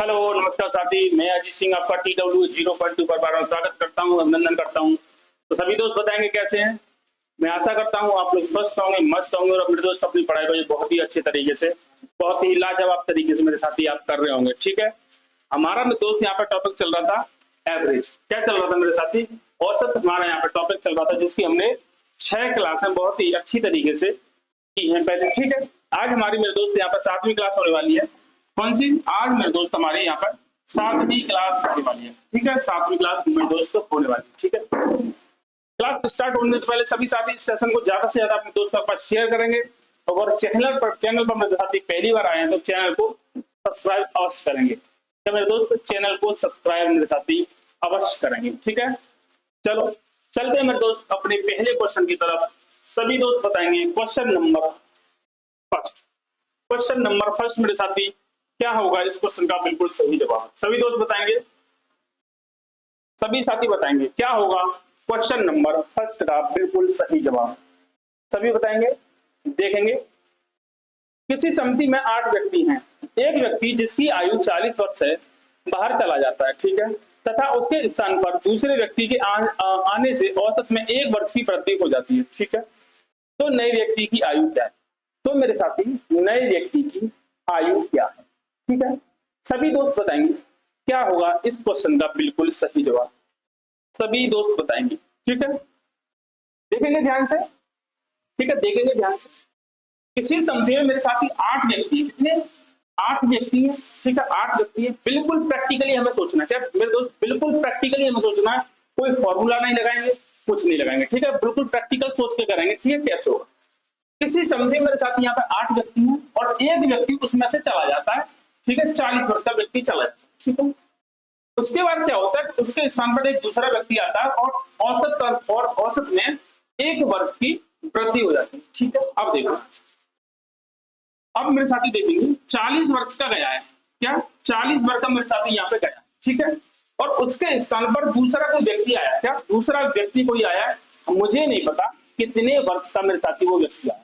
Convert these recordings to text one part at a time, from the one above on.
Hello, नमस्कार साथी। मैं अजीत सिंह आपका TW 0.2 पर बार-बार स्वागत करता हूँ, अभिनंदन करता हूँ। तो सभी दोस्त बताएंगे कैसे हैं? मैं आशा करता हूँ आप लोग स्वस्थ होंगे, मस्त होंगे और अपने दोस्त अपनी पढ़ाई को ये बहुत ही अच्छे तरीके से, बहुत ही लाजवाब तरीके से मेरे साथी आप कर रहे होंगे, ठीक है? हमारा दोस्त यहाँ पर टॉपिक चल रहा था एवरेज। क्या चल रहा था मेरे साथी? औसत हमारा यहाँ पर टॉपिक चल रहा था जिसकी हमने 6 क्लासें बहुत ही अच्छी तरीके से की हैं पहले, ठीक है? आज हमारी मेरे दोस्त यहाँ पर 7वीं क्लास होने वाली है। कौन सी? आज मेरे दोस्त हमारे यहाँ पर 7वीं क्लास होने वाली है, ठीक है? 7वीं क्लास मेरे दोस्त होने वाली है, ठीक है? क्लास स्टार्ट होने से पहले सभी साथी इस सेशन को ज्यादा से ज्यादा अपने दोस्तों के पास शेयर करेंगे। और चैनल पर मेरे साथी पहली बार आए हैं तो चैनल को सब्सक्राइब अवश्य करेंगे। क्या मेरे दोस्त चैनल को सब्सक्राइब मेरे साथी अवश्य करेंगे, ठीक है? चलो चलते हैं मेरे दोस्त अपने पहले क्वेश्चन की तरफ। सभी दोस्त बताएंगे क्वेश्चन नंबर फर्स्ट मेरे साथी क्या होगा इस क्वेश्चन का बिल्कुल सही जवाब। सभी दोस्त बताएंगे, सभी साथी बताएंगे क्या होगा क्वेश्चन नंबर फर्स्ट का बिल्कुल सही जवाब। सभी बताएंगे, देखेंगे। किसी समिति में 8 व्यक्ति हैं। एक व्यक्ति जिसकी आयु 40 वर्ष है बाहर चला जाता है, ठीक है? तथा उसके स्थान पर दूसरे व्यक्ति के आने से औसत में 1 वर्ष की वृद्धि हो जाती है, ठीक है? तो नए व्यक्ति की आयु क्या है? तो मेरे साथी नए व्यक्ति की आयु क्या है, ठीक है? सभी दोस्त बताएंगे क्या होगा इस क्वेश्चन का बिल्कुल सही जवाब। सभी दोस्त बताएंगे, ठीक है? देखेंगे ध्यान से, ठीक है? देखेंगे ध्यान से। किसी समिति में मेरे साथी 8 व्यक्ति हैं। कितने? 8 व्यक्ति हैं, ठीक है? 8 व्यक्ति हैं। बिल्कुल प्रैक्टिकली हमें सोचना है, क्या मेरे दोस्त? बिल्कुल प्रैक्टिकली हमें सोचना है। कोई फॉर्मूला नहीं लगाएंगे, कुछ नहीं लगाएंगे, ठीक है? बिल्कुल प्रैक्टिकल सोच के करेंगे, ठीक है? कैसे होगा? किसी समिति में मेरे साथ यहाँ पे 8 व्यक्ति हैं और एक व्यक्ति उसमें से चला जाता है, ठीक है? 40 वर्ष का व्यक्ति चला जाता है, ठीक है? उसके बाद क्या होता है कि उसके स्थान पर एक दूसरा व्यक्ति आता है और औसत में 1 वर्ष की वृद्धि हो जाती है, ठीक है? अब देखो, अब मेरे साथी देखेंगे 40 वर्ष का गया है, क्या 40 वर्ष का मेरे साथी यहाँ पे गया, ठीक है? और उसके स्थान पर दूसरा कोई व्यक्ति आया, क्या दूसरा व्यक्ति कोई आया है? मुझे नहीं पता कितने वर्ष का मेरे साथी वो व्यक्ति आया,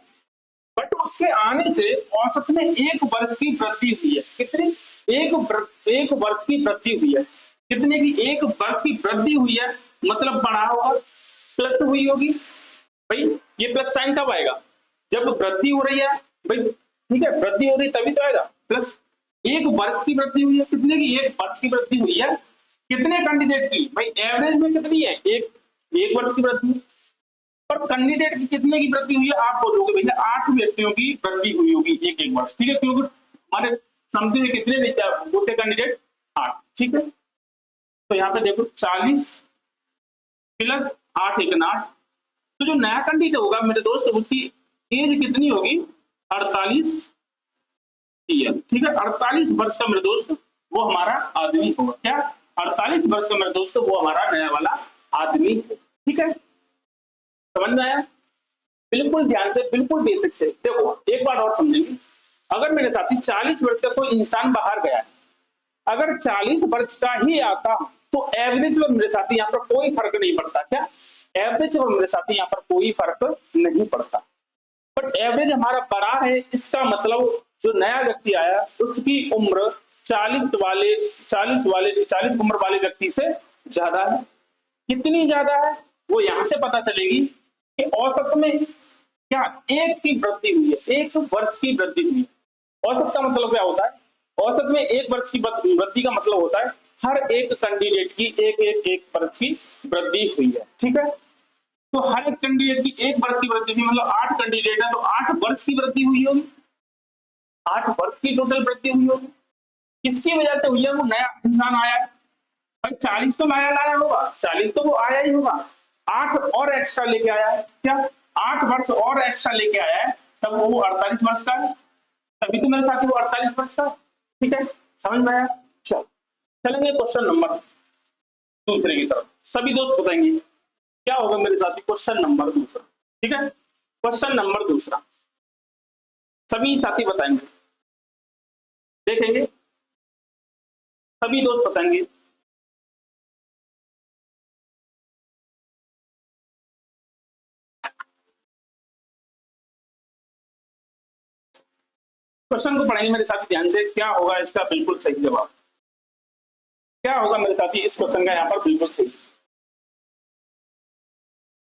बट उसके आने से औसत में 1 वर्ष की वृद्धि हुई है। कितनी? एक वर्ष की वृद्धि हुई है। कितने की? 1 वर्ष की वृद्धि हुई है, मतलब बढ़ा होगा, प्लस हुई होगी। भाई ये प्लस साइन कब आएगा? जब वृद्धि हो रही है भाई, ठीक है? वृद्धि हो रही तभी तो आएगा प्लस। 1 वर्ष की वृद्धि हुई है। कितने की? 1 वर्ष की वृद्धि हुई है। कितने कैंडिडेट की? भाई एवरेज में कितनी है? एक वर्ष की वृद्धि। पर कैंडिडेट की कितने की वृद्धि हुई है? आप बोलोगे भैया 8 व्यक्तियों की वृद्धि हुई होगी एक वर्ष, ठीक है? क्योंकि हमारे समिति में कितने होते कैंडिडेट? 8, ठीक है? तो यहाँ पे देखो 40 प्लस 8 एक 8। तो जो नया कैंडिडेट होगा मेरे दोस्त उसकी एज कितनी होगी? 48 ईयर, ठीक है? 48 वर्ष का मेरे दोस्त वो हमारा आदमी होगा। क्या? 48 वर्ष का मेरे दोस्त वो हमारा नया वाला आदमी है, ठीक है? समझ में आया? बिल्कुल ध्यान से, बिल्कुल बेसिक से देखो। एक बार और समझेंगे। अगर मेरे साथी 40 वर्ष का कोई इंसान बाहर गया है, अगर 40 वर्ष का ही आता तो एवरेज में मेरे साथी यहाँ पर कोई फर्क नहीं पड़ता। क्या? एवरेज में मेरे साथी यहाँ पर कोई फर्क नहीं पड़ता। बट एवरेज हमारा बड़ा है, इसका मतलब जो नया व्यक्ति आया उसकी उम्र 40 उम्र वाले व्यक्ति से ज्यादा है। कितनी ज्यादा है वो यहां से पता चलेगी कि औसत में क्या 1 की वृद्धि हुई है, 1 वर्ष की वृद्धि हुई है। औसत का मतलब क्या होता है? औसत में 1 वर्ष की वृद्धि का मतलब होता है हर एक कैंडिडेट की एक वर्ष की वृद्धि हुई है, ठीक है? तो हर एक कैंडिडेट की 1 वर्ष की वृद्धि हुई, मतलब 8 कैंडिडेट है तो 8 वर्ष की वृद्धि हुई होगी। 8 वर्ष की टोटल वृद्धि हुई होगी। किसकी वजह से हुई है? वो नया इंसान आया है। भाई 40 तो नया लाया होगा, 40 तो वो आया ही होगा। 8 और एक्स्ट्रा लेके आया है। क्या? 8 वर्ष और एक्स्ट्रा लेके आया है, तब वो 48 वर्ष का है। तभी तो मेरे साथी वो 48 वर्ष का, ठीक है? समझ में आया? चलो चलेंगे क्वेश्चन नंबर दूसरे की तरफ। सभी दोस्त बताएंगे क्या होगा मेरे साथी क्वेश्चन नंबर दूसरा, ठीक है? क्वेश्चन नंबर दूसरा सभी साथी बताएंगे, देखेंगे। सभी दोस्त बताएंगे। क्वेश्चन को पढ़ेंगे मेरे साथ ध्यान से, क्या होगा इसका बिल्कुल सही जवाब। क्या होगा मेरे साथी इस क्वेश्चन का यहाँ पर बिल्कुल सही।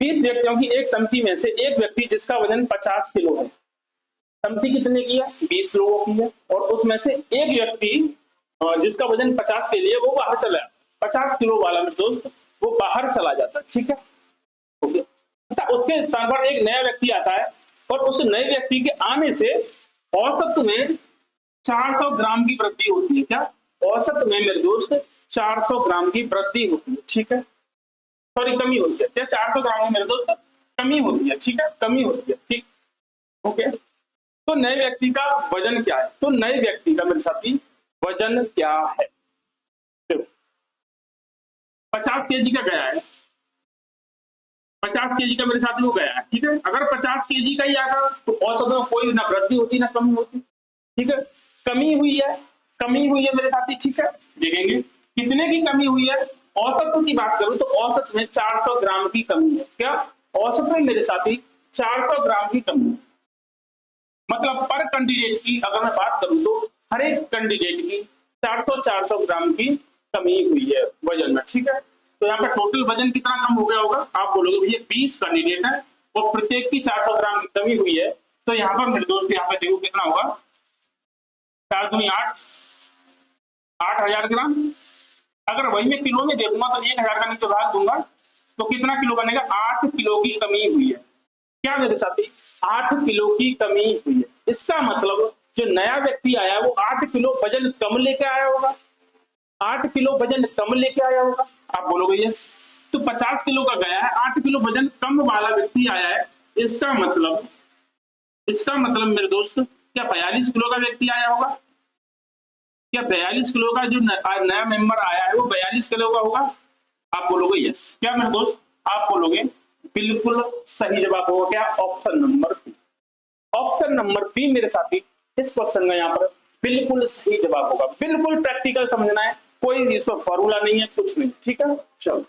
20 व्यक्तियों की एक समिति में से एक व्यक्ति जिसका वजन 50 किलो है, समिति कितने की है? 20 लोगों की है, और उसमें से एक व्यक्ति जिसका वजन 50 के लिए वो बाहर चला, 50 किलो वाला मेरे दोस्त वो बाहर चला जाता है, ठीक है, ओके। उसके स्थान पर एक नया व्यक्ति आता है और उस नए व्यक्ति के आने से औसत में 400 ग्राम की वृद्धि होती है। क्या? औसत में मेरे दोस्त 400 ग्राम की वृद्धि होती है, ठीक है, सॉरी कमी होती है। क्या 400 ग्राम की मेरे दोस्त कमी होती है, ठीक है, कमी होती है, ठीक, ओके। तो नए व्यक्ति का वजन क्या है? तो नए व्यक्ति का मेरे साथी वजन क्या है? 50 केजी का गया है, 50 केजी का मेरे साथ वो गया है, ठीक है। अगर 50 केजी का ही आता तो औसत में कोई ना वृद्धि होती ना कमी होती, ठीक है। कमी हुई है, कमी हुई है मेरे साथी, ठीक है। देखेंगे कितने की कमी हुई है। औसत की बात करूं तो औसत में 400 ग्राम की कमी है। क्या? औसत में मेरे साथी 400 ग्राम की कमी है। मतलब पर कैंडिडेट की अगर मैं बात करूं तो हर एक कैंडिडेट की 400 ग्राम की कमी हुई है वजन में, ठीक है। तो यहाँ पे टोटल वजन कितना कम हो गया होगा? आप बोलोगे भैया 20 कैंडिडेट है और प्रत्येक की 400 ग्राम की कमी हुई है, तो यहाँ पर मेरे दोस्त यहाँ पे देखो कितना होगा, 4 दूनी 8, 8000 ग्राम। अगर वही मैं किलो में देखूंगा तो 1000 का नीचे भाग दूंगा तो कितना किलो बनेगा? 8 किलो की कमी हुई है। क्या मेरे साथी? 8 किलो की कमी हुई है। इसका मतलब जो नया व्यक्ति आया वो 8 किलो वजन कम लेके आया होगा, 8 किलो वजन कम लेके आया होगा। आप बोलोगे यस। तो 50 किलो का गया है, 8 किलो वजन कम वाला व्यक्ति आया है। इसका मतलब मेरे दोस्त क्या 42 किलो का व्यक्ति आया होगा? क्या 42 किलो का जो नया मेंबर आया है वो 42 किलो का होगा? आप बोलोगे यस। क्या मेरे दोस्त? आप बोलोगे बिल्कुल सही जवाब होगा क्या? Option number B. Option number B मेरे साथी इस क्वेश्चन का यहाँ पर बिल्कुल सही जवाब होगा। बिल्कुल प्रैक्टिकल समझना है, कोई इसमें फॉर्मूला नहीं है, कुछ नहीं, ठीक है। चलो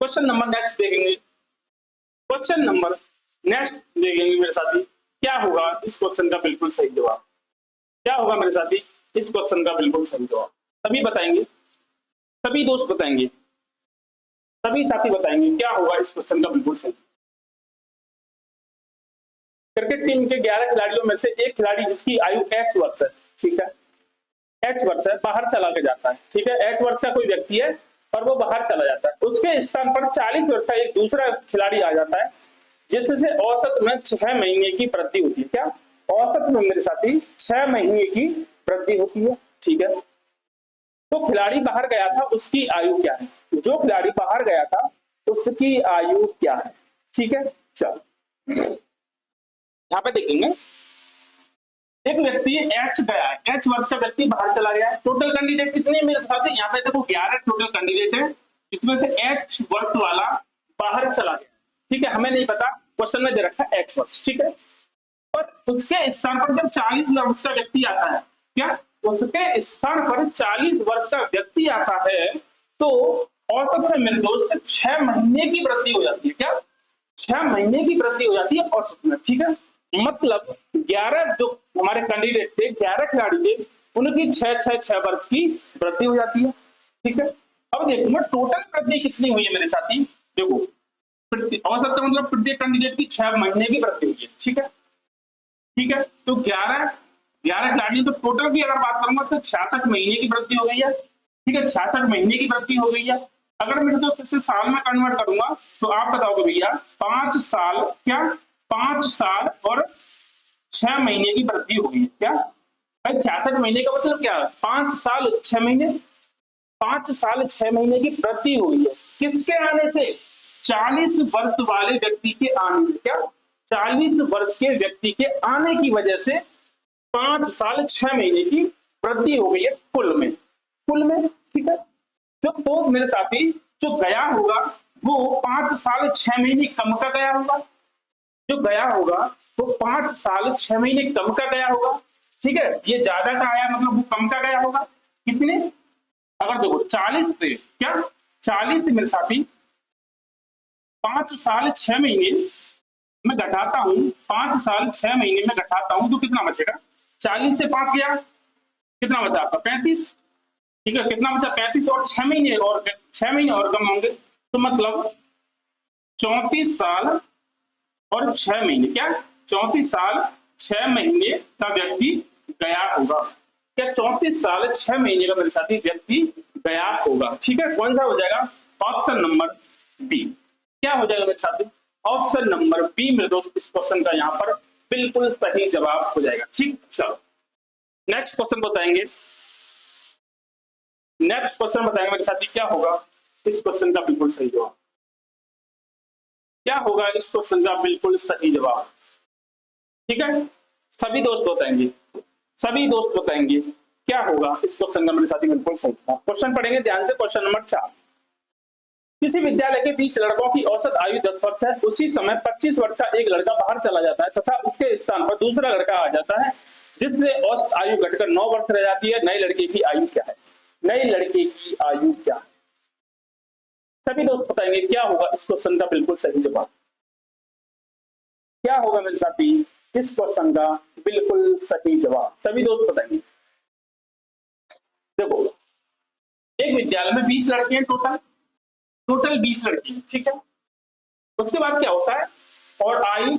क्वेश्चन नंबर नेक्स्ट देखेंगे। क्वेश्चन नंबर नेक्स्ट देखेंगे मेरे साथी, क्या होगा इस क्वेश्चन का बिल्कुल सही जवाब? क्या होगा मेरे साथी इस क्वेश्चन का बिल्कुल सही जवाब? सभी बताएंगे, सभी दोस्त बताएंगे, सभी साथी बताएंगे क्या होगा इस क्वेश्चन का बिल्कुल सही। क्रिकेट टीम के 11 खिलाड़ियों में से एक खिलाड़ी जिसकी आयु H वर्ष है, ठीक है, H वर्ष है, बाहर चला के जाता है, ठीक है। H वर्ष का कोई व्यक्ति है और वो बाहर चला जाता है। उसके स्थान पर 40 वर्ष का एक दूसरा खिलाड़ी आ जाता है जिससे औसत में 6 महीने की वृद्धि होती है। क्या? औसत में मेरे साथी 6 महीने की वृद्धि होती है, ठीक है। तो खिलाड़ी बाहर गया था, उसकी आयु क्या है? जो खिलाड़ी बाहर गया था उसकी आयु क्या है? ठीक है, चलो यहाँ पे देखेंगे। एक व्यक्ति H गया है, H वर्ष का व्यक्ति बाहर चला गया है। टोटल कैंडिडेट कितने मेरे साथ? यहाँ पे देखो 11 टोटल कैंडिडेट है जिसमें से H वर्ष वाला बाहर चला गया, ठीक है। हमें नहीं पता, क्वेश्चन में दे रखा है H वर्ष, ठीक है। पर उसके स्थान पर जब 40 वर्ष का व्यक्ति आता है, क्या उसके स्थान पर 40 वर्ष का व्यक्ति आता है तो औसत में मेरे दोस्त 6 महीने की वृद्धि हो जाती है। क्या? 6 महीने की वृद्धि हो जाती है औसत में, ठीक है। मतलब 11 जो हमारे कैंडिडेट थे, 11 खिलाड़ी थे, उनकी 6 वर्ष की वृद्धि हो जाती है, ठीक है। अब देखो मैं टोटल वृद्धि कितनी हुई है मेरे साथी, देखो औसत का मतलब प्रत्येक कैंडिडेट की 6 महीने की वृद्धि हुई है, ठीक है, ठीक है। तो 11 खिलाड़ी, तो टोटल की अगर बात करूंगा तो 66 महीने की वृद्धि हो गई है, ठीक है, 66 महीने की वृद्धि हो गई है। अगर मेरे दोस्त इसे साल में कन्वर्ट करूंगा तो आप बताओगे भैया 5 साल, क्या 5 साल और 6 महीने की वृद्धि हो गई है। क्या भाई 66 महीने का मतलब क्या है? 5 साल 6 महीने, 5 साल 6 महीने की वृद्धि हुई है। किसके आने से? 40 वर्ष वाले व्यक्ति के आने से। क्या 40 वर्ष के व्यक्ति के आने की वजह से 5 साल 6 महीने की वृद्धि हो गई है कुल में, ठीक है। जो तो मेरे साथी जो गया होगा वो 5 साल 6 महीने कम का गया होगा, जो गया होगा वो 5 साल 6 महीने कम का गया होगा, ठीक है। ये ज्यादा का आया मतलब वो कम का गया होगा। कितने? अगर देखो 40 थे, क्या 40 मेरे साथी 5 साल 6 महीने में घटाता हूं, 5 साल 6 महीने में घटाता हूं तो कितना बचेगा? 40 से 5 गया, कितना बचा आपका? 35, ठीक है, कितना बचा 35 और 6 महीने और कम होंगे, तो मतलब 34 साल और 6 महीने, क्या 34 साल 6 महीने का व्यक्ति गया होगा। क्या 34 साल 6 महीने का मेरे साथी व्यक्ति गया होगा। ठीक है, कौन सा हो जाएगा, ऑप्शन नंबर बी। क्या हो जाएगा मेरे साथी, ऑप्शन नंबर बी मेरे दोस्त इस क्वेश्चन का यहाँ पर बिल्कुल सही जवाब हो जाएगा। ठीक, चलो नेक्स्ट क्वेश्चन बताएंगे। नेक्स्ट क्वेश्चन बताएंगे मेरे साथी, क्या होगा इस क्वेश्चन का बिल्कुल सही जवाब, क्या होगा इस क्वेश्चन का बिल्कुल सही जवाब। ठीक है, सभी दोस्त बताएंगे, सभी दोस्त बताएंगे क्या होगा इस क्वेश्चन का मेरे साथी बिल्कुल सही जवाब। क्वेश्चन पढ़ेंगे ध्यान से, क्वेश्चन नंबर 4। किसी विद्यालय के 20 लड़कों की औसत आयु 10 वर्ष है, उसी समय 25 वर्ष का एक लड़का बाहर चला जाता है तथा उसके स्थान पर दूसरा लड़का आ जाता है जिससे औसत आयु घटकर 9 वर्ष रह जाती है। नए लड़के की आयु क्या है, नए लड़के की आयु क्या है। सभी दोस्त बताएंगे क्या होगा इस क्वेश्चन का बिल्कुल सही जवाब, क्या होगा मेरे साथी इस क्वेश्चन का बिल्कुल सही जवाब, सभी दोस्त बताएंगे। देखो, एक विद्यालय में 20 लड़के हैं, टोटल 20 लड़के, ठीक है। उसके बाद क्या होता है, और आयु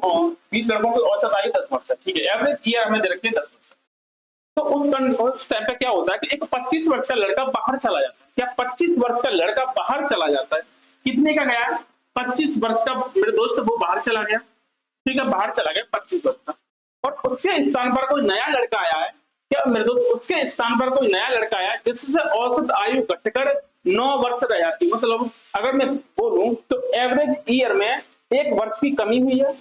20 लड़कों की औसत आयु 10 वर्ष है, ठीक है। एवरेज ईयर हमें दे रखे हैं 10 वर्ष। तो उस टाइम पे क्या होता है कि एक 25 वर्ष का लड़का बाहर चला जाता है। क्या 25 वर्ष का लड़का बाहर चला जाता है, कितने का गया, 25 वर्ष का मेरे दोस्त वो बाहर चला गया, ठीक है, बाहर चला गया 25 वर्ष का, और उसके स्थान पर कोई नया लड़का आया है। क्या मेरे दोस्त उसके स्थान पर कोई नया लड़का आया है जिससे औसत आयु घटकर 9 वर्ष रह जाती। मतलब अगर मैं बोलूं तो एवरेज ईयर में 1 वर्ष की कमी हुई है,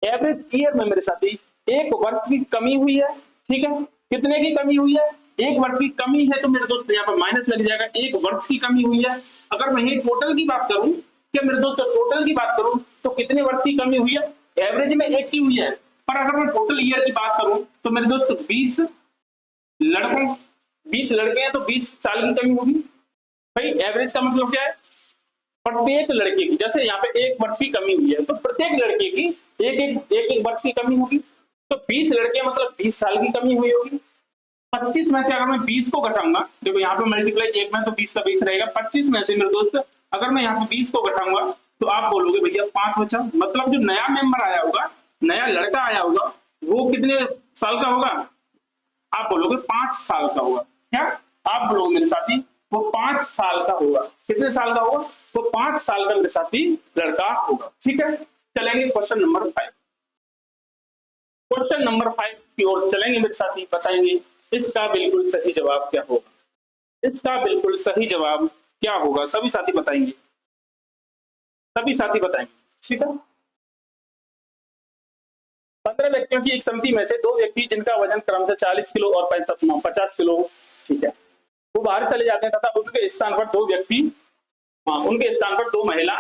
एवरेज ईयर में मेरे साथी 1 वर्ष की कमी हुई है, ठीक है। कितने की कमी हुई है, 1 वर्ष की कमी है, तो मेरे दोस्त यहाँ पर माइनस लग जाएगा, 1 वर्ष की कमी हुई है। अगर मैं ये टोटल की बात करूं, क्या मेरे दोस्त टोटल की बात करूं तो कितने वर्ष की कमी हुई है, एवरेज में 1 की हुई है। पर अगर मैं टोटल ईयर की बात करूं तो मेरे दोस्त 20 लड़के हैं तो 20 साल की कमी होगी। भाई एवरेज का मतलब क्या है, प्रत्येक लड़के की, जैसे यहाँ पे 1 वर्ष की कमी हुई है तो प्रत्येक लड़के की एक वर्ष की कमी होगी। तो 20 लड़के मतलब 20 साल की कमी हुई होगी। 25 में से अगर मैं 20 को घटाऊंगा, देखो यहाँ पे मल्टीप्लाई 1 में तो 20 का 20 रहेगा, 25 में से मेरे दोस्त अगर मैं यहाँ पे 20 को घटाऊंगा तो आप बोलोगे भैया 5 बचा। मतलब जो नया मेंबर आया होगा, नया लड़का आया होगा, वो कितने साल का होगा, आप बोलोगे 5 साल का होगा। क्या आप बोलोगे मेरे साथी, वो 5 साल का होगा। कितने साल का होगा, वो 5 साल का मेरे साथी लड़का होगा। ठीक है, चलेंगे क्वेश्चन नंबर 5। क्वेश्चन नंबर 5 की ओर चलेंगे मेरे साथी, बताएंगे इसका बिल्कुल सही जवाब क्या होगा, इसका बिल्कुल सही जवाब क्या होगा, सभी साथी बताएंगे, सभी साथी बताएंगे। ठीक है, 15 व्यक्तियों की एक समिति में से 2 व्यक्ति जिनका वजन क्रमशः 40 किलो और 50 किलो, ठीक है, वो बाहर चले जाते हैं तथा उनके स्थान पर 2 व्यक्ति, उनके स्थान पर 2 महिला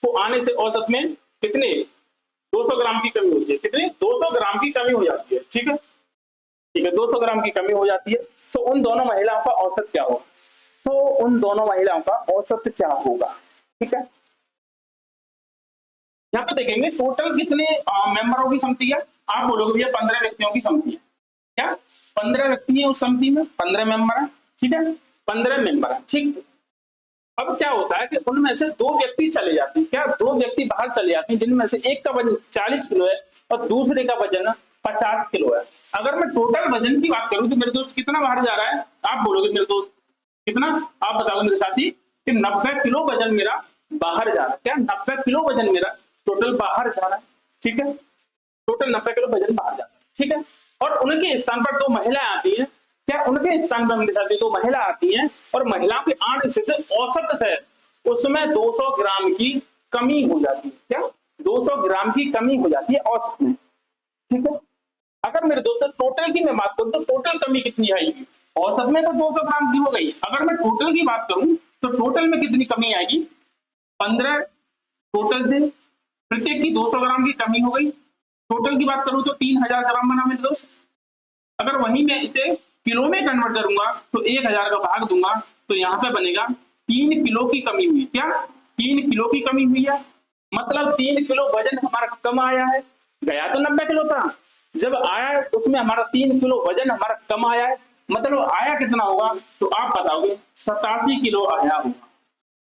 को आने से औसत में कितने 200 ग्राम की कमी होती है। कितने 200 ग्राम की कमी हो जाती है। ठीक है, ठीक है, 200 ग्राम की कमी हो जाती है। तो उन दोनों महिलाओं का औसत क्या होगा, तो उन दोनों महिलाओं का औसत क्या होगा। ठीक है, यहाँ पे देखेंगे टोटल कितने मेंबरों की समिति है, आप बोलोगे भैया 15 व्यक्तियों की समिति है। क्या 15 व्यक्ति है उस समिति में, 15 मेंबर है, ठीक है, 15 मेंबर है। ठीक, अब क्या होता है कि उनमें से 2 व्यक्ति चले जाते हैं। क्या 2 व्यक्ति बाहर चले जाते हैं जिनमें से एक का वजन 40 किलो है और दूसरे का वजन 50 किलो है। अगर मैं टोटल वजन की बात करूं तो मेरे दोस्त कितना बाहर जा रहा है, आप बोलोगे मेरे दोस्त कितना, आप बताओगे मेरे साथी कि 90 किलो वजन मेरा बाहर जा रहा है। क्या 90 किलो वजन मेरा टोटल बाहर जा रहा है। ठीक है, टोटल 90 किलो वजन बाहर जा रहा है। ठीक है, और उनके स्थान पर 2 महिलाएं आती हैं। क्या उनके स्थान पर मेरे साथ 2 महिला आती हैं और महिलाओं के आने से जो औसत है उसमें 200 ग्राम की कमी हो जाती है। क्या 200 ग्राम की कमी हो जाती है औसत में। ठीक है, अगर मेरे दोस्तों टोटल की मैं बात करूं तो टोटल कमी कितनी आएगी, औसत में तो 200 ग्राम की हो गई। अगर मैं टोटल की बात करूं तो टोटल में कितनी कमी आएगी, 15 टोटल से प्रत्येक की 200 ग्राम की कमी हो गई। टोटल की बात करूं तो 3000 ग्राम बना मेरे दोस्त। अगर वहीं मैं इसे किलो में कन्वर्ट करूंगा तो 1000 का भाग दूंगा तो यहाँ पे बनेगा 3 किलो की कमी हुई। क्या 3 किलो की कमी हुई है, मतलब 3 किलो वजन हमारा कम आया है। गया तो 90 किलो था, जब आया उसमें हमारा 3 किलो वजन हमारा कम आया है, मतलब आया कितना होगा, तो आप बताओगे 87 किलो आया होगा।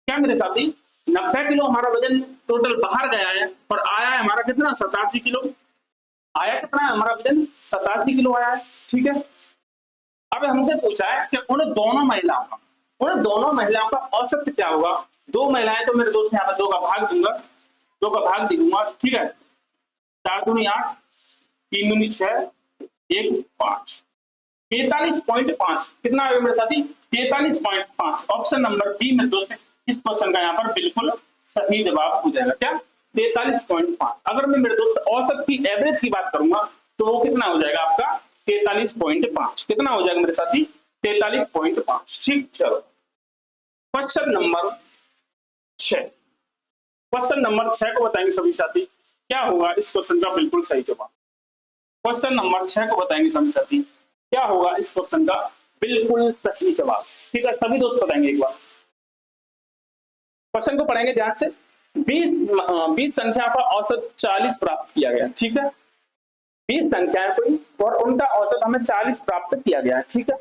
क्या मेरे साथी, 90 किलो हमारा वजन टोटल बाहर गया है और आया है हमारा कितना, 87 किलो। आया कितना है हमारा वजन, 87 किलो आया है। ठीक है, अब हमसे पूछा है कि उन दोनों महिलाओं का औसत क्या होगा। दो महिलाएं, तो मेरे दोस्त यहाँ पर दो का भाग दूंगा, दो का भाग दे दूंगा। ठीक है, 4 दूनी 8, 3 दूनी 6, 1 5, 43.5 कितना आएगा मेरे साथी, 43.5। ऑप्शन नंबर बी मेरे दोस्त इस क्वेश्चन का यहाँ पर बिल्कुल सही जवाब हो जाएगा। क्या, 43.5। अगर मैं मेरे दोस्त औसत की एवरेज की बात करूंगा तो वो कितना हो जाएगा आपका, 43.5। कितना हो जाएगा मेरे साथी, 43.5। ठीक, चलो क्वेश्चन नंबर 6। क्वेश्चन नंबर 6 को बताएंगे सभी साथी, क्या होगा इस क्वेश्चन का बिल्कुल सही जवाब। क्वेश्चन नंबर 6 को बताएंगे सभी साथी, क्या होगा इस क्वेश्चन का बिल्कुल सही जवाब। ठीक है, सभी दोस्त बताएंगे एक बार। क्वेश्चन को पढ़ेंगे ध्यान से। 20 संख्या का औसत 40 प्राप्त किया गया। ठीक है, 20 संख्याएं कोई और उनका औसत हमें 40 प्राप्त किया गया है। ठीक है,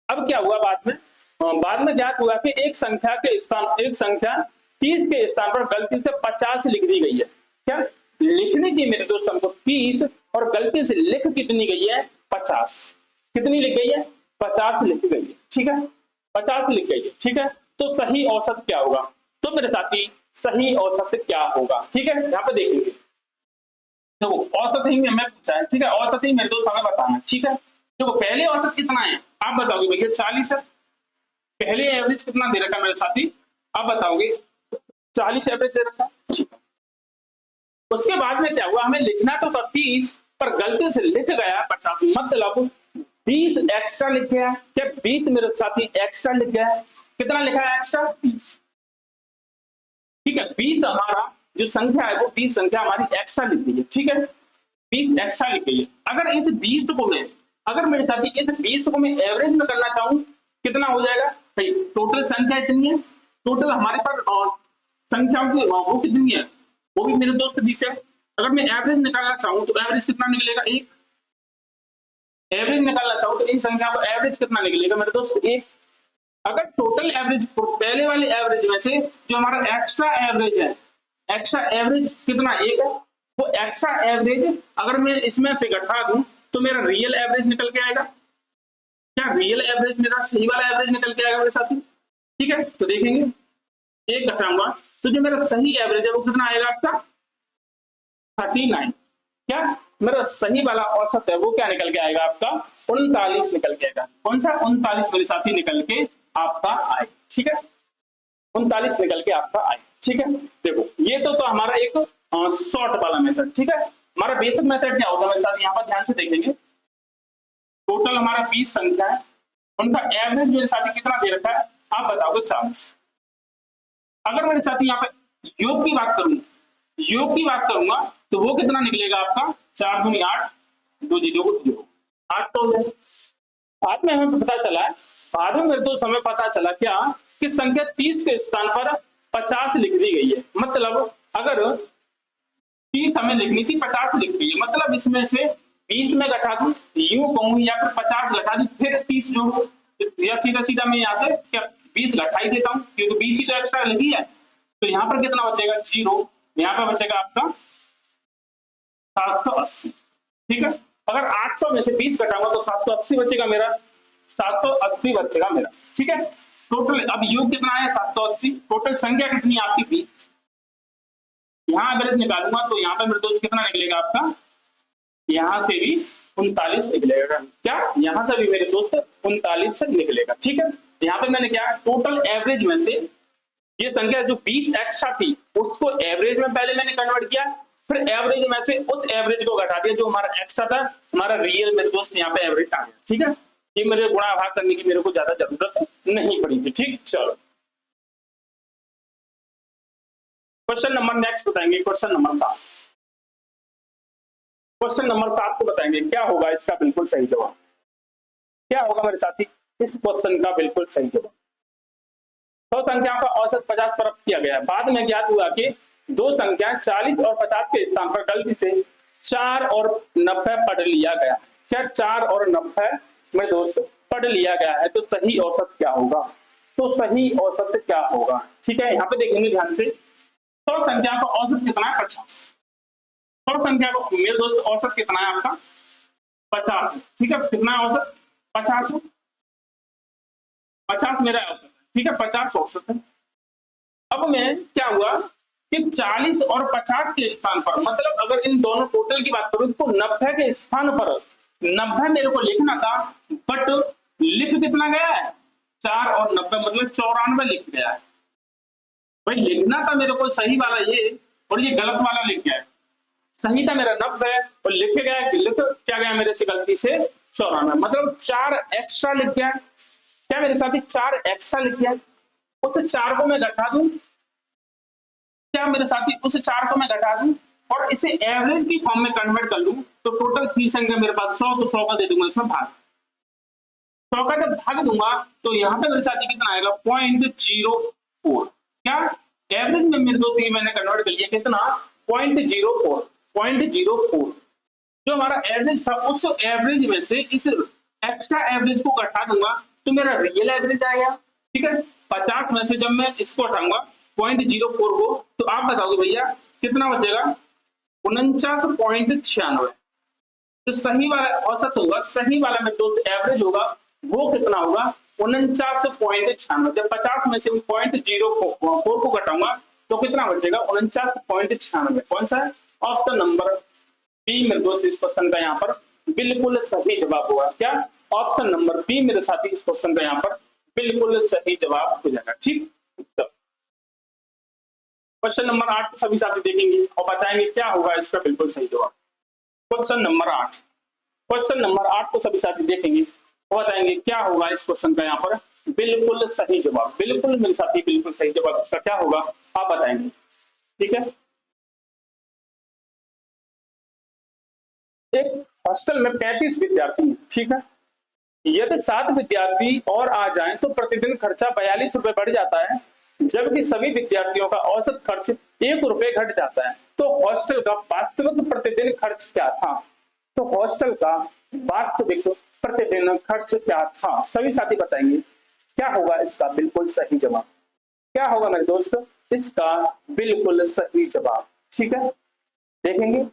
अब क्या हुआ बाद में ज्ञात हुआ कि एक संख्या 30 के स्थान पर गलती से 50 लिख दी गई है। क्या लिखनी थी मेरे दोस्त हमको 30 और गलती से लिख कितनी गई है, 50। कितनी लिख गई है, 50 लिख गई है। ठीक है, 50 लिख गई है। ठीक है, तो सही औसत क्या होगा, तो मेरे साथी सही औसत क्या होगा। ठीक है, यहाँ पे देखेंगे, देखो औसत ही हमें पूछा है। ठीक है, औसत ही मेरे दोस्त हमें बताना है। ठीक है, देखो पहले औसत कितना है आप बताओगे, भैया 40 है। पहले एवरेज कितना दे रखा मेरे साथी, आप बताओगे 40 एवरेज दे रखा। ठीक है, उसके बाद में क्या हुआ, हमें लिखना तो था 30 पर गलती से लिख गया 50, मतलब 20 एक्स्ट्रा लिख गया। क्या 20 मेरे साथी एक्स्ट्रा लिख गया है, कितना लिखा है एक्स्ट्रा, 20। ठीक है, 20 हमारा जो संख्या है वो 20 संख्या हमारी एक्स्ट्रा लिख गई है। ठीक है, 20 एक्स्ट्रा लिख गई है। अगर इस 20 को मैं, अगर मेरे साथी इस 20 को मैं एवरेज में करना चाहूं कितना हो जाएगा भाई, टोटल संख्या इतनी है, टोटल हमारे पास संख्याओं की वो कितनी है, वो भी मेरे दोस्त 20 है। अगर मैं एवरेज निकालना चाहूं तो एवरेज कितना निकलेगा, 1। एवरेज निकालना चाहूं तो इन संख्या को एवरेज कितना निकलेगा मेरे दोस्त, 1। अगर टोटल एवरेज पहले वाले एवरेज में से जो हमारा एक्स्ट्रा एवरेज है, एक्स्ट्रा एवरेज कितना, 1 है, वो एक्स्ट्रा एवरेज अगर मैं इसमें से घटा दूं तो मेरा रियल एवरेज निकल के आएगा। क्या रियल एवरेज मेरा सही वाला एवरेज निकल के आएगा मेरे साथी। ठीक है, तो देखेंगे 1 घटाऊंगा तो जो मेरा सही एवरेज है वो कितना आएगा आपका, 39। क्या मेरा सही वाला औसत है वो क्या निकल के आएगा आपका, 39 निकल के आएगा। कौन सा 39 मेरे साथी निकल के आपका आए। ठीक है, 39 निकल के आपका आए। ठीक है, देखो ये तो हमारा एक शॉर्ट वाला मेथड। ठीक है, हमारा बेसिक मेथड क्या होगा मेरे साथ, यहाँ पर ध्यान से देखेंगे। टोटल हमारा 20 संख्या है, उनका एवरेज मेरे साथ कितना दे रखा है, आप बताओगे 40। अगर मेरे साथ यहाँ पर योग की बात करूंगा तो वो कितना निकलेगा आपका, 4 दूनी 8, 2 जीरो 8 तो बाद में हमें पता चला है, बाद में मेरे दोस्त हमें पता चला क्या कि संख्या 30 के स्थान पर 50 लिख दी गई है। मतलब अगर 30 हमें लिखनी थी, 50 लिख गई है, मतलब इसमें से 20 में घटा दूं, यूं कहूं, या फिर 50 घटा दूं फिर 30 जोड़ू, या सीधा सीधा मैं यहाँ से क्या 20 घटा ही देता हूं क्योंकि 20 ही तो एक्स्ट्रा लगी है। तो यहाँ पर कितना बचेगा, 0। यहाँ पर बचेगा आपका 780। ठीक है, अगर 800 में से 20 घटाऊंगा तो 780 बचेगा मेरा, 780 बचेगा मेरा। ठीक है, टोटल अब योग कितना है, 780। टोटल संख्या कितनी है आपकी, 20। यहाँ एवरेज निकालूंगा तो यहाँ पे मेरे दोस्त कितना निकलेगा आपका, यहाँ से भी 39 निकलेगा। क्या यहाँ से भी मेरे दोस्त 39 निकलेगा। ठीक है, यहाँ पे मैंने क्या टोटल एवरेज में से ये संख्या जो 20 एक्स्ट्रा थी उसको एवरेज में पहले मैंने कन्वर्ट किया, फिर एवरेज में से उस एवरेज को घटा दिया जो हमारा एक्स्ट्रा था, हमारा रियल मेरे दोस्त यहाँ पे एवरेज आ गया। ठीक है, ये मेरे गुणा भाग करने की मेरे को ज्यादा जरूरत नहीं पड़ी थी। ठीक, चलो क्वेश्चन नंबर नेक्स्ट बताएंगे, क्वेश्चन नंबर 7। क्वेश्चन नंबर 7 को बताएंगे क्या होगा इसका बिल्कुल सही जवाब। क्या होगा मेरे साथी इस क्वेश्चन का बिल्कुल सही जवाब। 100 संख्याओं का औसत 50 प्राप्त किया गया। बाद में ज्ञात हुआ कि दो संख्या 40 और 50 के स्थान पर गलती से 4 और 90 पढ़ लिया गया। क्या 4 और 90 मेरे दोस्त पढ़ लिया गया है, तो सही औसत क्या होगा? तो सही औसत क्या होगा? ठीक है, यहाँ पे देखेंगे ध्यान से। सौ संख्या का औसत कितना है? 50। सौ संख्या का मेरे दोस्त औसत कितना है आपका? 50 है। ठीक है, कितना है औसत? 50 है। 50 मेरा औसत है। ठीक है, 50 औसत है। अब मैं क्या हुआ कि 40 और 50 के स्थान पर, मतलब अगर इन दोनों टोटल की बात करूं तो 90 के स्थान पर 90 मेरे को लिखना था, बट लिख कितना गया है? 4 और 90, मतलब 94 लिख गया है। भाई लिखना था मेरे को सही वाला ये, और ये गलत वाला लिख गया है। सही था मेरा 90 और लिख गया, लिख क्या गया मेरे से गलती से 94, मतलब 4 एक्स्ट्रा लिख गया। क्या मेरे साथी 4 एक्स्ट्रा लिख गया? उस 4 को मैं घटा दूं, क्या मेरे साथी उस 4 को मैं घटा दूं और इसे एवरेज की फॉर्म में कन्वर्ट कर लूं, तो टोटल 3 संख्या मेरे पास 100, तो 100 का दे दूंगा इसमें भाग। 100 का जब भाग दूंगा तो यहाँ पे मेरे साथी कितना आएगा? 0.04। क्या एवरेज में मेरे दोस्त ये मैंने कन्वर्ट कर लिया कितना? 0.04। 0.04 जो हमारा एवरेज था, उस एवरेज में से इस एक्स्ट्रा एवरेज को घटा दूंगा तो मेरा रियल एवरेज आएगा। ठीक है, 50 में से जब मैं इसको हटाऊंगा 0.04 को, तो आप बताओगे भैया कितना बचेगा? 49.96। जो सही वाला औसत होगा, सही वाला मेरे दोस्त एवरेज होगा, वो कितना होगा? 49.96। जब 50 में से 0.04 को घटाऊंगा तो कितना बचेगा? 49.96। कौन सा है? ऑप्शन नंबर बी मेरे दोस्त इस क्वेश्चन का यहाँ पर बिल्कुल सही जवाब होगा। क्या? ऑप्शन नंबर बी मेरे साथी इस क्वेश्चन का यहाँ पर बिल्कुल सही जवाब हो जाएगा। ठीक, क्वेश्चन नंबर 8 सभी साथी देखेंगे और बताएंगे क्या होगा इसका बिल्कुल सही जवाब। क्वेश्चन नंबर 8, क्वेश्चन नंबर 8 को सभी साथी देखेंगे और बताएंगे क्या होगा इस क्वेश्चन का यहाँ पर बिल्कुल सही जवाब। बिल्कुल मेरे साथी बिल्कुल सही जवाब इसका क्या होगा आप बताएंगे। ठीक है, एक हॉस्टल में 35 विद्यार्थी हैं। ठीक है, यदि 7 विद्यार्थी और आ जाएं तो प्रतिदिन खर्चा 42 रुपए बढ़ जाता है, जबकि सभी विद्यार्थियों का औसत खर्च 1 रुपए घट जाता है। तो हॉस्टल का वास्तविक प्रतिदिन खर्च क्या था? तो हॉस्टल का वास्तविक प्रतिदिन खर्च क्या था? सभी साथी बताएंगे क्या होगा इसका बिल्कुल सही जवाब। क्या होगा मेरे दोस्त इसका बिल्कुल सही जवाब? ठीक है, देखेंगे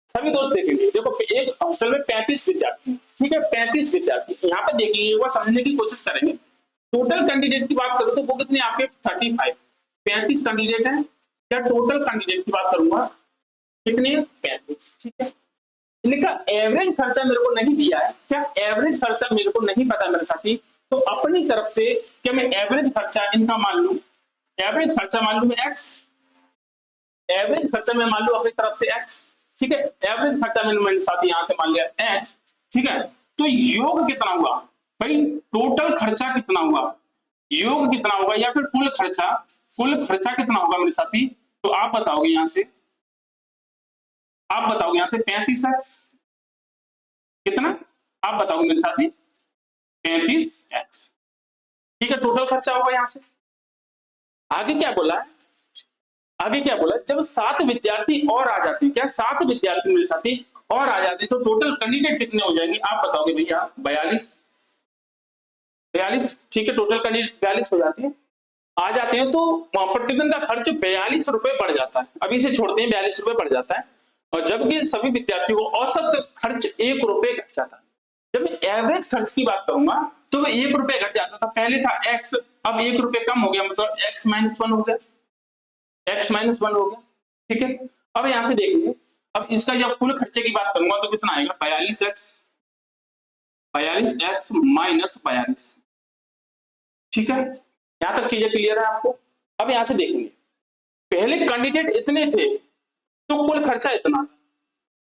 सभी दोस्त देखेंगे। देखो एक हॉस्टल में 35 विद्यार्थी, ठीक है 35 विद्यार्थी, यहाँ पे देखेंगे वो समझने की कोशिश करेंगे। टोटल कैंडिडेट की बात करूं तो वो कितने आपके 35, 35 कैंडिडेट हैं। क्या टोटल कैंडिडेट की बात करूंगा कितने? 35। ठीक है, इनका एवरेज खर्चा मेरे को नहीं दिया है। क्या एवरेज खर्चा मेरे को नहीं पता मेरे साथी, तो अपनी तरफ से क्या मैं एवरेज खर्चा इनका मान लू? एवरेज खर्चा मान लू मैं एक्स, एवरेज खर्चा मैं मान लू अपनी तरफ से एक्स। ठीक है, एवरेज खर्चा मैंने साथी यहाँ से मान लिया एक्स। ठीक है, तो योग कितना हुआ भाई? टोटल खर्चा कितना हुआ? योग कितना होगा या फिर कुल खर्चा? कुल खर्चा कितना होगा मेरे साथी? तो आप बताओगे यहाँ से, आप बताओगे यहाँ से 35x कितना? आप बताओगे मेरे साथी 35x। ठीक है, टोटल खर्चा होगा यहाँ से। आगे क्या बोला है? आगे क्या बोला? जब 7 विद्यार्थी और आ जाते हैं, क्या 7 विद्यार्थी मेरे साथी और आ जाते हैं तो टोटल कैंडिडेट कितने हो जाएंगे? आप बताओगे भैया 42। 42, ठीक है, टोटल कैंडिडेट 42 हो जाती है। आ जाते हैं तो प्रतिदिन का खर्च 42 रुपए बढ़ जाता है। अभी से छोड़ते हैं 42 रुपए बढ़ जाता है, और जबकि सभी विद्यार्थियों को औसत खर्च 1 रुपए घट जाता है। जब मैं एवरेज खर्च की बात करूंगा तो वो 1 रुपए घट जाता था। पहले था x, अब 1 रुपए कम हो गया, मतलब x - 1 हो गया, x - 1 हो गया। ठीक है, अब यहां से देखिए, अब इसका जब कुल खर्चे की बात करूंगा तो कितना आएगा? 42x, 42x - 42। ठीक है, यहां तक चीजें क्लियर है आपको? अब यहां से देखेंगे, पहले कैंडिडेट इतने थे तो कुल खर्चा इतना था,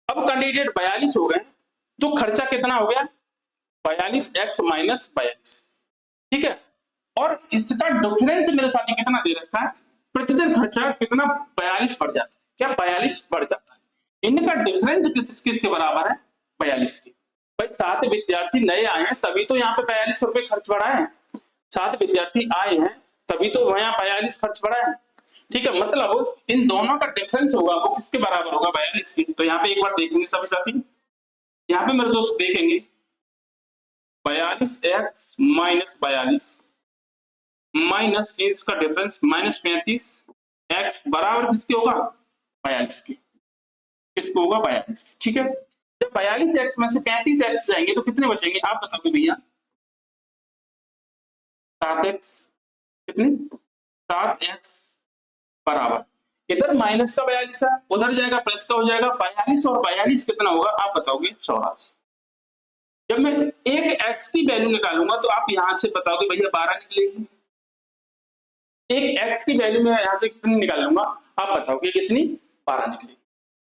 अब कैंडिडेट 42 हो गए तो खर्चा कितना हो गया? 42x - 42। ठीक है, और इसका डिफरेंस मेरे साथ कितना दे रखा है? प्रतिदिन खर्चा कितना? 42 बढ़ जाता है। क्या 42 बढ़ जाता है? इनका डिफरेंस किसके बराबर है? 42 के। भाई 7 विद्यार्थी नए आए हैं तभी तो यहाँ पे 42 रुपए खर्च बढ़ा है। 7 विद्यार्थी आए हैं तभी तो वहां 42 खर्च बढ़ा है। ठीक है, मतलब इन दोनों का डिफरेंस होगा वो किसके बराबर होगा? 42 के। तो यहाँ पे एक बार देखेंगे सभी साथी, यहाँ पे मेरे दोस्त देखेंगे 42x माइनस 42 माइनस इसका डिफरेंस माइनस 35x बराबर किसके होगा 42 के, किसको होगा 42 के, ठीक है। जब 42x में से 35x जाएंगे तो कितने बचेंगे आप बताओगे भैया 7x, कितने 7x बराबर इधर माइनस का 42 है उधर जाएगा प्लस का हो जाएगा 42 और 42 कितना होगा आप बताओगे 84। जब मैं एक x की वैल्यू निकालूंगा तो आप यहां से बताओगे भैया 12 निकलेगी। एक x की वैल्यू में यहां से कितनी निकाल लूंगा आप बताओगे कितनी 12 निकलेगी।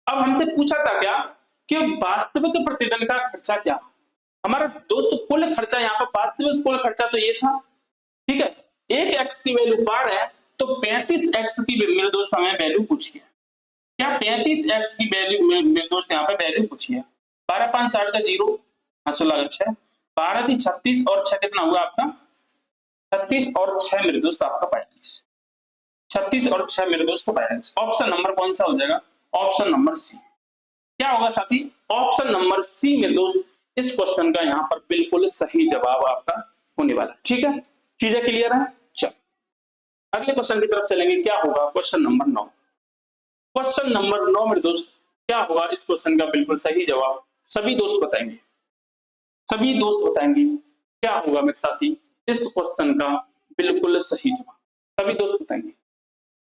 अब हमसे पूछा था क्या कि वास्तविक प्रतिदिन का खर्चा क्या, हमारा दोस्त कुल खर्चा यहाँ पर वास्तविक कुल खर्चा तो ये था, ठीक है। एक x की वैल्यू 12 है तो 35x की मेरे दोस्त हमें वैल्यू पूछी है, क्या 35x की वैल्यू मेरे दोस्त यहाँ पे वैल्यू पूछी है। 12 5 60 का 0 16 6 12 थी 36 और 6 कितना हुआ आपका 36 और 6 मेरे दोस्त आपका 42, 36 और 6 मेरे दोस्त 42। ऑप्शन नंबर कौन सा हो जाएगा ऑप्शन नंबर सी। क्या होगा साथी ऑप्शन नंबर सी मेरे दोस्त इस क्वेश्चन का यहाँ पर बिल्कुल सही जवाब आपका होने वाला, ठीक है। चीजें क्लियर है। चल अगले क्वेश्चन की तरफ चलेंगे, क्या होगा क्वेश्चन नंबर 9। क्वेश्चन नंबर 9 मेरे दोस्त क्या होगा इस क्वेश्चन का बिल्कुल सही जवाब सभी दोस्त बताएंगे, सभी दोस्त बताएंगे क्या होगा मेरे साथी इस क्वेश्चन का बिल्कुल सही जवाब, सभी दोस्त बताएंगे।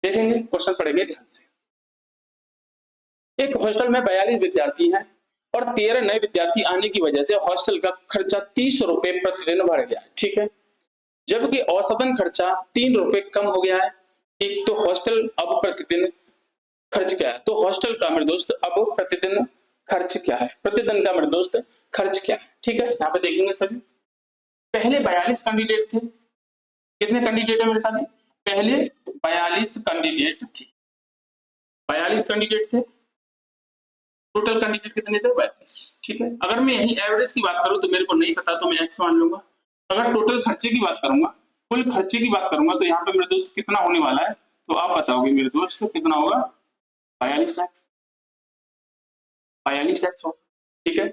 देखेंगे क्वेश्चन पढ़ेंगे ध्यान से। एक हॉस्टल में 42 विद्यार्थी हैं और 13 नए विद्यार्थी आने की वजह से हॉस्टल का खर्चा 30 रुपए प्रतिदिन बढ़ गया है, ठीक है। जबकि औसतन खर्चा 3 रुपए कम हो गया है, एक तो हॉस्टल अब प्रतिदिन खर्च क्या है, तो हॉस्टल का मेरे दोस्त अब प्रतिदिन खर्च क्या है, प्रतिदिन का मेरे दोस्त खर्च क्या है, ठीक है। यहाँ पे देखेंगे सभी। पहले 42 कैंडिडेट थे, कितने कैंडिडेट है मेरे साथ, पहले 42 कैंडिडेट थे, 42 कैंडिडेट थे, टोटल कैंडिडेट कितने थे 42, ठीक है। अगर मैं यही एवरेज की बात करूं तो मेरे को नहीं पता तो मैं x मान लूंगा। अगर टोटल खर्चे की बात करूंगा, कुल खर्चे की बात करूंगा तो यहाँ पे मेरे दोस्त कितना होने वाला है तो आप बताओगे मेरे दोस्त कितना होगा 42x, 42x होगा, ठीक है।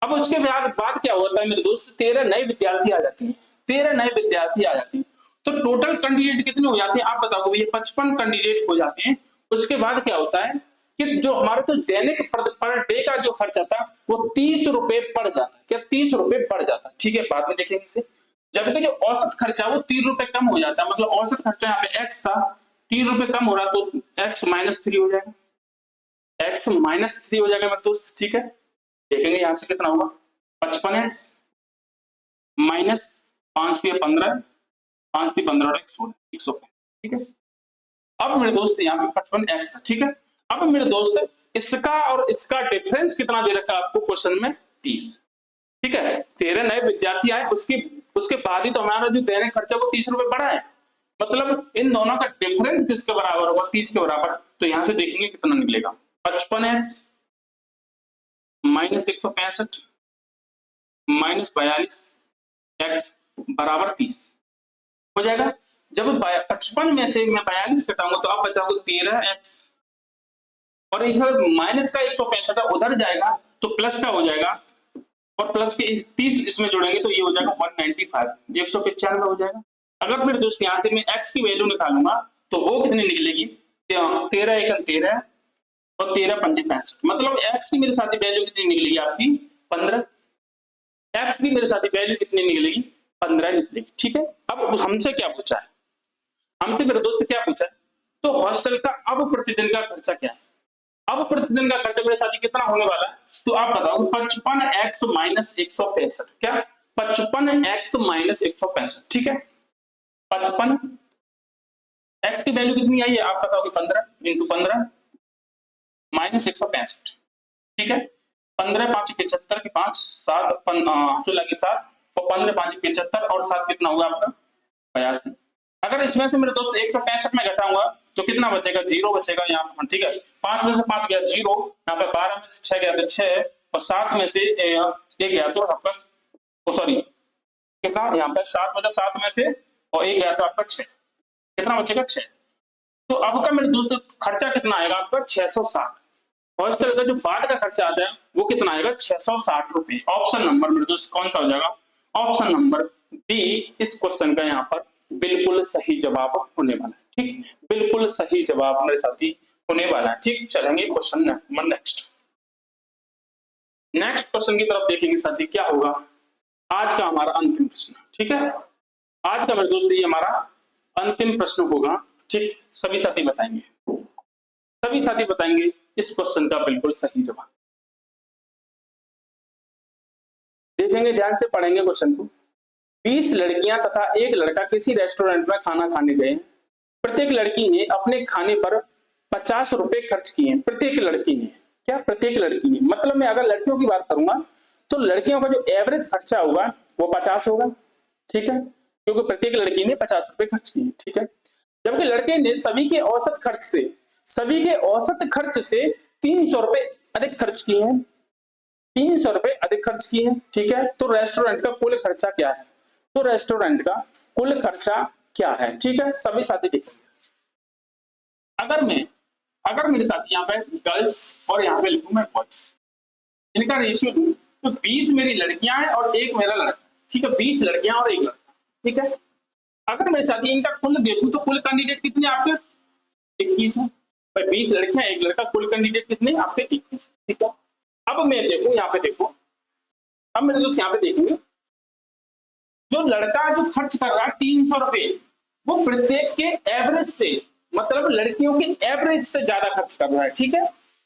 अब उसके बाद क्या होता है मेरे दोस्त 13 नए विद्यार्थी आ जाते हैं, 13 नए विद्यार्थी आ जाते हैं तो टोटल कैंडिडेट कितने हो जाते हैं आप बताओगे भैया 55 कैंडिडेट हो जाते हैं। उसके बाद क्या होता है कि जो हमारा तो दैनिक पर डे का जो खर्चा था वो 30 रुपए बढ़ जाता है, क्या 30 रुपए बढ़ जाता है, ठीक है। बाद में देखेंगे इसे। जबकि जो औसत खर्चा वो 3 रुपए कम हो जाता है, मतलब औसत खर्चा यहाँ पे x था 3 रुपए कम हो रहा तो x -3 हो जाएगा, x -3 हो जाएगा मेरे दोस्त, ठीक है। देखेंगे यहां से कितना होगा 55x माइनस 5 × 15 5 × 15 और 116, ठीक है। अब मेरे दोस्त यहाँ पे 55x है, ठीक है। अब मेरे दोस्त इसका और इसका डिफरेंस कितना दे रखा है आपको क्वेश्चन में 30, ठीक है। 13 नए विद्यार्थी आए उसके बाद ही तो हमारा जो दैनिक खर्चा वो 30 रुपए बढ़ा है, मतलब इन दोनों का डिफरेंस किसके बराबर होगा 30 के बराबर। तो यहां से देखेंगे कितना निकलेगा 55x माइनस 165 माइनस 42x बराबर 30 हो जाएगा। जब 55 में से मैं 42 घटाऊंगा तो आप बचाओगे 13x और इधर माइनस का 165 उधर जाएगा तो प्लस का हो जाएगा और प्लस के 30 इसमें जोड़ेंगे तो ये हो जाएगा 195, 195 हो जाएगा। अगर मेरे दोस्त यहाँ से मैं x की वैल्यू निकालूंगा तो वो कितनी निकलेगी 13 × 13 और 13 × 5 65, मतलब x की मेरे साथ वैल्यू कितनी निकलेगी आपकी 15, x की मेरे साथ वैल्यू कितनी निकलेगी 15 निकलेगी, ठीक है। अब हमसे क्या पूछा है, हमसे मेरे दोस्त क्या पूछा है तो हॉस्टल का अब प्रतिदिन का खर्चा क्या है। अब प्रतिदिन का खर्चा मेरे साथी कितना होने वाला है तो आप बताओ 55x माइनस 165, क्या 55x माइनस 165, ठीक है। 55 x की वैल्यू कितनी आई है आप बताओगे 15 × 15 माइनस 165, ठीक है। 15 × 5 = 75 के 5 7 7 और 15 × 5 = 75 और 7 कितना होगा आपका 82। अगर इसमें से मेरे दोस्त 165 में घटाऊंगा तो कितना बचेगा 0 बचेगा यहाँ पर, ठीक है। 5 में से 5 गया 0, यहाँ पे 12 में से 6 गया तो 6 और 7 में से 1 गया तो आपका सॉरी कितना यहाँ पे 7 में से 7 में से और 1 गया तो आपका 6, कितना बचेगा 6। तो अब का मेरे दोस्त खर्चा कितना आएगा आपका 660, हॉस्टल का जो बाद का खर्चा आता है वो कितना आएगा 660 रुपए। ऑप्शन नंबर मेरे दोस्त कौन सा हो जाएगा? ऑप्शन नंबर बी इस क्वेश्चन का यहाँ पर बिल्कुल सही जवाब होने वाला है। ठीक, बिल्कुल सही जवाब मेरे साथी होने वाला है। ठीक, चलेंगे क्वेश्चन नंबर नेक्स्ट क्वेश्चन की तरफ देखेंगे साथी। क्या होगा आज का हमारा अंतिम प्रश्न? ठीक है, आज का मेरे दोस्त ये हमारा अंतिम प्रश्न होगा। ठीक, सभी साथी बताएंगे इस क्वेश्चन का बिल्कुल सही जवाब। देखेंगे, ध्यान से पढ़ेंगे क्वेश्चन को। 20 लड़कियां तथा एक लड़का किसी रेस्टोरेंट में खाना खाने गए। प्रत्येक लड़की ने अपने खाने पर 50 रुपए खर्च किए। प्रत्येक लड़की ने, क्या प्रत्येक लड़की ने, मतलब मैं अगर लड़कियों की बात करूंगा तो लड़कियों का जो एवरेज खर्चा होगा वो 50 होगा। ठीक है, क्योंकि प्रत्येक लड़की ने 50 रुपए खर्च किए। ठीक है, जबकि लड़के ने सभी के औसत खर्च से 300 रुपए अधिक खर्च किए हैं। 300 रुपए अधिक खर्च किए हैं। ठीक है, तो रेस्टोरेंट का कुल खर्चा क्या है? तो रेस्टोरेंट का कुल खर्चा क्या है? ठीक है, सभी साथी देखेंगे। अगर मेरे साथ यहाँ पे गर्ल्स और यहाँ पे लिखूं मैं बॉयज, इनका रेशियो लूं तो 20 मेरी लड़कियां हैं और एक मेरा लड़का। ठीक है, 20 लड़कियां और एक लड़का। ठीक है, अगर मेरे साथ इनका कुल देखूं तो कुल कैंडिडेट कितने आपके? 21 है। 20 लड़कियां एक लड़का, कुल कैंडिडेट कितने आपके? 21। ठीक है, अब मैं देखूं यहाँ पे, देखो अब मेरे दोस्त यहाँ पे देखेंगे, जो लड़का जो खर्च कर रहा है 300 रुपए, वो प्रत्येक के एवरेज से, मतलब लड़कियों के एवरेज से ज्यादा खर्च कर रहा है। ठीक है,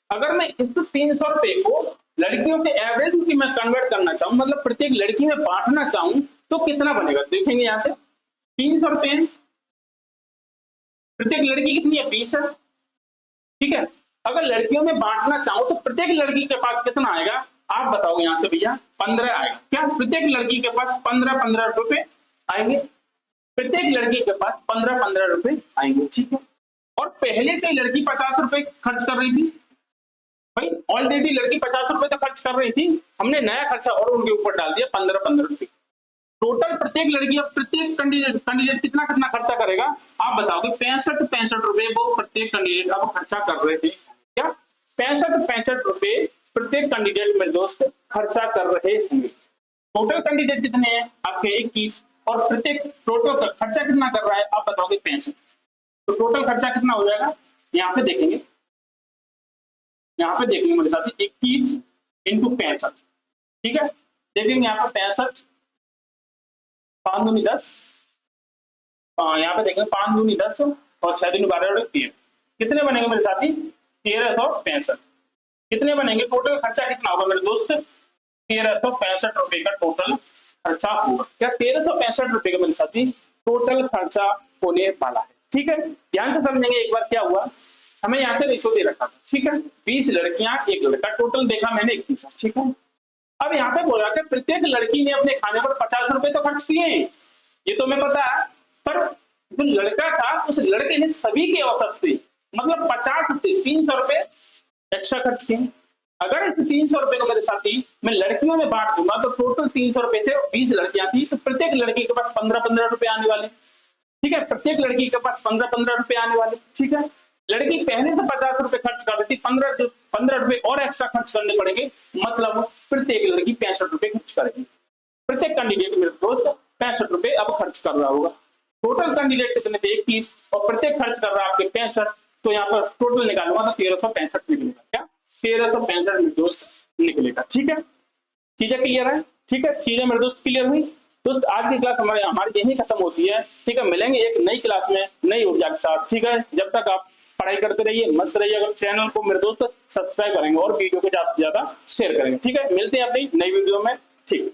अगर मैं इस 300 रुपए को लड़कियों के एवरेज की मैं कन्वर्ट करना चाहूं, मतलब प्रत्येक लड़की में बांटना चाहूं, तो कितना बनेगा? देखेंगे यहाँ से 300 रुपए, प्रत्येक लड़की कितनी है? 20 है। ठीक है, अगर लड़कियों में बांटना चाहूं तो प्रत्येक लड़की के पास कितना आएगा? आप बताओगे यहाँ से भैया? 15 आएगा। क्या प्रत्येक लड़की के पास 15 रुपए आएंगे? प्रत्येक लड़की के पास 15 रुपए आएंगे। ठीक है, और पहले से लड़की 50 रुपए खर्च कर रही थी भाई, ऑलरेडी लड़की 50 रुपए तो खर्च कर रही थी, हमने नया खर्चा और उनके ऊपर डाल दिया 15 रुपए। टोटल प्रत्येक लड़की, अब प्रत्येक कैंडिडेट कितना खर्चा करेगा? आप बताओगे 65 रुपए वो प्रत्येक कैंडिडेट अब खर्चा कर रहे थे। क्या 65 रुपए प्रत्येक कैंडिडेट मेरे दोस्त खर्चा कर रहे होंगे। टोटल कैंडिडेट कितने हैं आपके? 21, और प्रत्येक टोटल खर्चा कितना कर रहा है? आप बताओगे 65। तो टोटल खर्चा कितना हो जाएगा? यहाँ पे देखेंगे मेरे साथ 21 इंटू 65। ठीक है, देखेंगे यहाँ पे 65, 5 दूनी 10, यहाँ पे देखेंगे 5 दूनी 10 और 6 दूनी 12 और 13, कितने बनेंगे मेरे साथी? 1365। कितने बनेंगे? टोटल खर्चा कितना होगा मेरे दोस्त? 1365 रुपए का टोटल खर्चा होगा। क्या 1365 रुपए का मेरे साथी टोटल खर्चा होने वाला है। ठीक है, ध्यान से समझेंगे। एक बार क्या हुआ, हमें यहाँ से रेशो दे रखा था। ठीक है, 20 लड़कियां एक लड़का, टोटल देखा मैंने 21। ठीक है, अब यहाँ पे बोला कि प्रत्येक लड़की ने अपने खाने पर 50 रुपए तो खर्च किए, ये तो मैं पता है, पर जो लड़का था उस लड़के ने सभी के औसत से, मतलब 50 से 300 रुपए एक्स्ट्रा खर्च किए। अगर इस 300 रुपए को मेरे साथी मैं लड़कियों में बांट दूंगा तो टोटल 300 रुपए थे और 20 लड़कियां थी, तो प्रत्येक लड़की के पास 15 रुपए आने वाले। ठीक है, प्रत्येक लड़की के पास 15 रुपए आने वाले। ठीक है, लड़की पहले से 50 रुपए खर्च कर रही थी, 15 रुपए और एक्स्ट्रा खर्च करने पड़ेंगे, मतलब प्रत्येक लड़की 65 रुपए खर्च करेगी। प्रत्येक कैंडिडेट मेरे दोस्त 65 रुपए अब खर्च कर रहा होगा। टोटल कैंडिडेट कितने थे? 21, और प्रत्येक खर्च कर रहा है आपके 65, तो यहाँ पर टोटल निकालूंगा तो 1365 निकलेगा। क्या 1365 मेरे दोस्त निकलेगा। ठीक है, चीजें क्लियर है? ठीक है, चीजें मेरे दोस्त क्लियर हुई? दोस्त आज की क्लास हमारी यही खत्म होती है। ठीक है, मिलेंगे एक नई क्लास में नई ऊर्जा के साथ। ठीक है, जब तक आप पढ़ाई करते रहिए, मस्त रहिए। अगर चैनल को मेरे दोस्त सब्सक्राइब करेंगे और वीडियो को ज्यादा से ज्यादा शेयर करेंगे। ठीक है, मिलते हैं अपनी नई वीडियो में। ठीक है।